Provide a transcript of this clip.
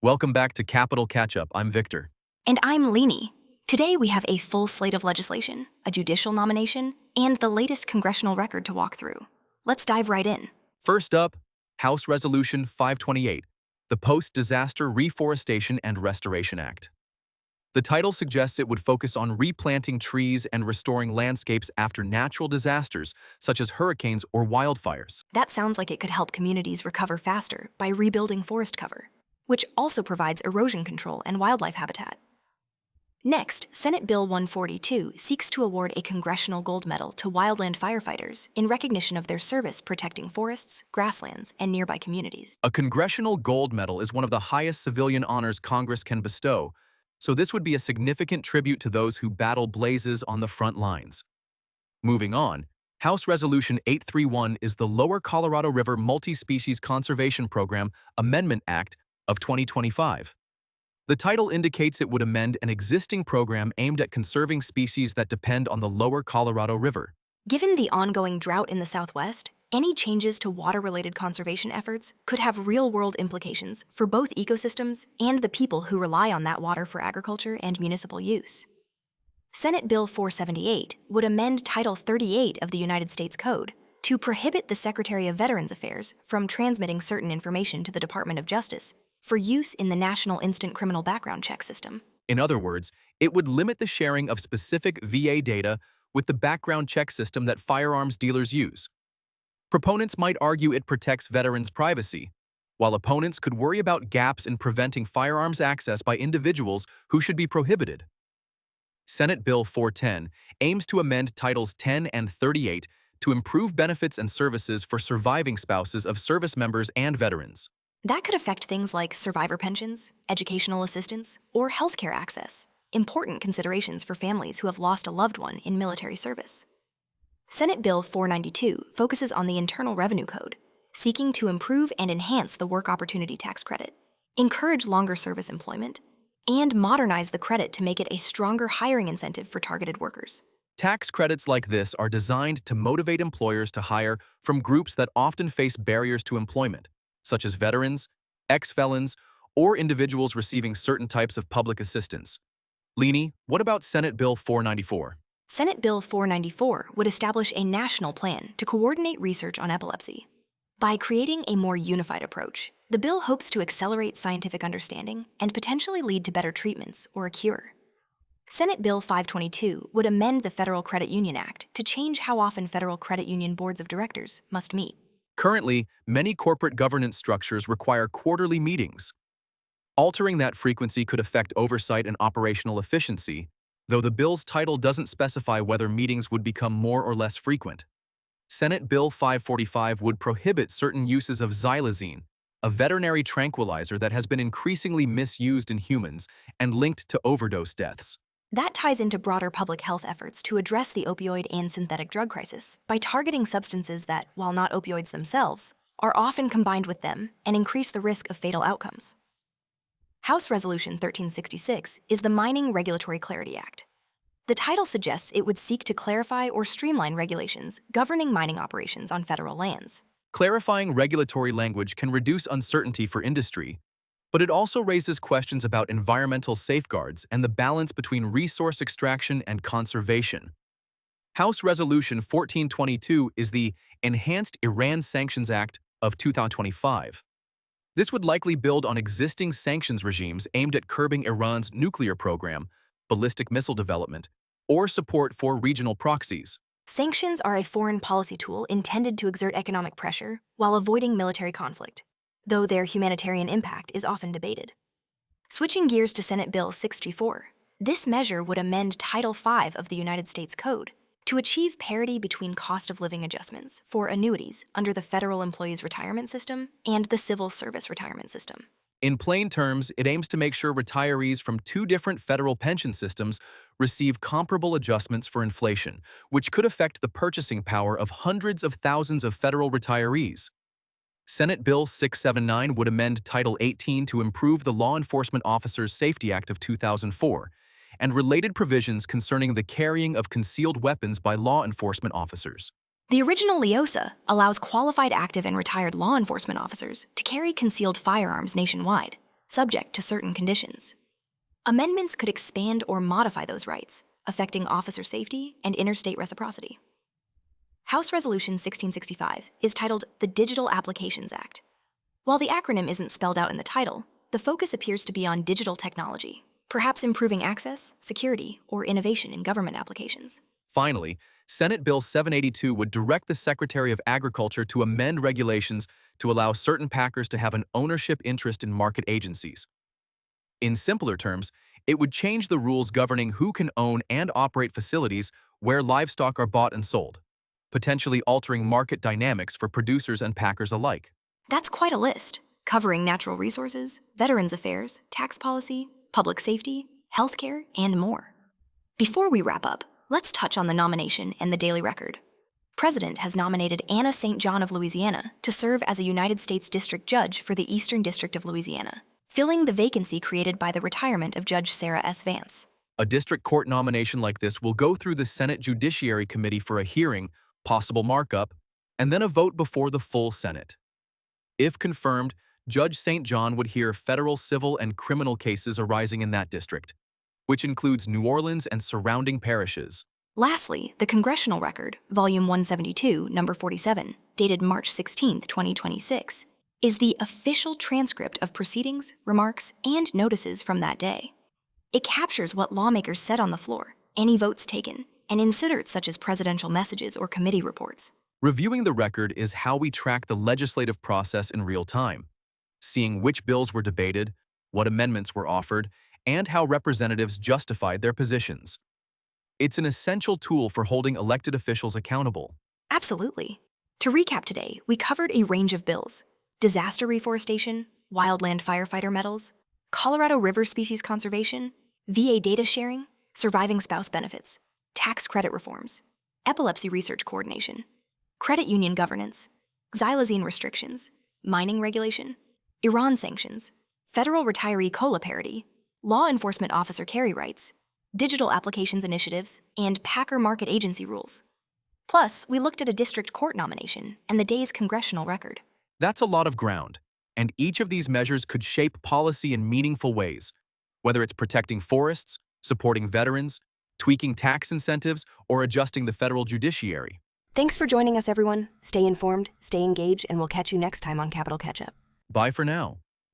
Welcome back to Capital Catch-Up. I'm Victor. And I'm Leanie. Today we have a full slate of legislation, a judicial nomination, and the latest congressional record to walk through. Let's dive right in. First up, House Resolution 528, the Post-Disaster Reforestation and Restoration Act. The title suggests it would focus on replanting trees and restoring landscapes after natural disasters, such as hurricanes or wildfires. That sounds like it could help communities recover faster by rebuilding forest cover, which also provides erosion control and wildlife habitat. Next, Senate Bill 142 seeks to award a Congressional Gold Medal to wildland firefighters in recognition of their service protecting forests, grasslands, and nearby communities. A Congressional Gold Medal is one of the highest civilian honors Congress can bestow, so this would be a significant tribute to those who battle blazes on the front lines. Moving on, House Resolution 831 is the Lower Colorado River Multi-Species Conservation Program Amendment Act of 2025. The title indicates it would amend an existing program aimed at conserving species that depend on the lower Colorado River. Given the ongoing drought in the Southwest, any changes to water-related conservation efforts could have real-world implications for both ecosystems and the people who rely on that water for agriculture and municipal use. Senate Bill 478 would amend Title 38 of the United States Code to prohibit the Secretary of Veterans Affairs from transmitting certain information to the Department of Justice for use in the National Instant Criminal Background Check System. In other words, it would limit the sharing of specific VA data with the background check system that firearms dealers use. Proponents might argue it protects veterans' privacy, while opponents could worry about gaps in preventing firearms access by individuals who should be prohibited. Senate Bill 410 aims to amend Titles 10 and 38 to improve benefits and services for surviving spouses of service members and veterans. That could affect things like survivor pensions, educational assistance, or healthcare access, important considerations for families who have lost a loved one in military service. Senate Bill 492 focuses on the Internal Revenue Code, seeking to improve and enhance the Work Opportunity Tax Credit, encourage longer service employment, and modernize the credit to make it a stronger hiring incentive for targeted workers. Tax credits like this are designed to motivate employers to hire from groups that often face barriers to employment, such as veterans, ex-felons, or individuals receiving certain types of public assistance. Leanie, what about Senate Bill 494? Senate Bill 494 would establish a national plan to coordinate research on epilepsy. By creating a more unified approach, the bill hopes to accelerate scientific understanding and potentially lead to better treatments or a cure. Senate Bill 522 would amend the Federal Credit Union Act to change how often federal credit union boards of directors must meet. Currently, many corporate governance structures require quarterly meetings. Altering that frequency could affect oversight and operational efficiency, though the bill's title doesn't specify whether meetings would become more or less frequent. Senate Bill 545 would prohibit certain uses of xylazine, a veterinary tranquilizer that has been increasingly misused in humans and linked to overdose deaths. That ties into broader public health efforts to address the opioid and synthetic drug crisis by targeting substances that, while not opioids themselves, are often combined with them and increase the risk of fatal outcomes. House Resolution 1366 is the Mining Regulatory Clarity Act. The title suggests it would seek to clarify or streamline regulations governing mining operations on federal lands. Clarifying regulatory language can reduce uncertainty for industry, but it also raises questions about environmental safeguards and the balance between resource extraction and conservation. House Resolution 1422 is the Enhanced Iran Sanctions Act of 2025. This would likely build on existing sanctions regimes aimed at curbing Iran's nuclear program, ballistic missile development, or support for regional proxies. Sanctions are a foreign policy tool intended to exert economic pressure while avoiding military conflict, though their humanitarian impact is often debated. Switching gears to Senate Bill 634, this measure would amend Title V of the United States Code to achieve parity between cost of living adjustments for annuities under the Federal Employees Retirement System and the Civil Service Retirement System. In plain terms, it aims to make sure retirees from two different federal pension systems receive comparable adjustments for inflation, which could affect the purchasing power of hundreds of thousands of federal retirees. Senate Bill 679 would amend Title 18 to improve the Law Enforcement Officers Safety Act of 2004 and related provisions concerning the carrying of concealed weapons by law enforcement officers. The original LEOSA allows qualified active and retired law enforcement officers to carry concealed firearms nationwide, subject to certain conditions. Amendments could expand or modify those rights, affecting officer safety and interstate reciprocity. House Resolution 1665 is titled the Digital Applications Act. While the acronym isn't spelled out in the title, the focus appears to be on digital technology, perhaps improving access, security, or innovation in government applications. Finally, Senate Bill 782 would direct the Secretary of Agriculture to amend regulations to allow certain packers to have an ownership interest in market agencies. In simpler terms, it would change the rules governing who can own and operate facilities where livestock are bought and sold, potentially altering market dynamics for producers and packers alike. That's quite a list, covering natural resources, veterans affairs, tax policy, public safety, healthcare, and more. Before we wrap up, let's touch on the nomination and the Daily Record. President has nominated Anna St. John of Louisiana to serve as a United States District Judge for the Eastern District of Louisiana, filling the vacancy created by the retirement of Judge Sarah S. Vance. A district court nomination like this will go through the Senate Judiciary Committee for a hearing, possible markup, and then a vote before the full Senate. If confirmed, Judge St. John would hear federal civil and criminal cases arising in that district, which includes New Orleans and surrounding parishes. Lastly, the Congressional Record, Volume 172, Number 47, dated March 16, 2026, is the official transcript of proceedings, remarks, and notices from that day. It captures what lawmakers said on the floor, any votes taken, and inserts such as presidential messages or committee reports. Reviewing the record is how we track the legislative process in real time, seeing which bills were debated, what amendments were offered, and how representatives justified their positions. It's an essential tool for holding elected officials accountable. Absolutely. To recap today, we covered a range of bills: disaster reforestation, wildland firefighter medals, Colorado River species conservation, VA data sharing, surviving spouse benefits, tax credit reforms, epilepsy research coordination, credit union governance, xylazine restrictions, mining regulation, Iran sanctions, federal retiree COLA parity, law enforcement officer carry rights, digital applications initiatives, and packer market agency rules. Plus, we looked at a district court nomination and the day's congressional record. That's a lot of ground, and each of these measures could shape policy in meaningful ways, whether it's protecting forests, supporting veterans, tweaking tax incentives, or adjusting the federal judiciary. Thanks for joining us, everyone. Stay informed, stay engaged, and we'll catch you next time on Capital Catch-Up. Bye for now.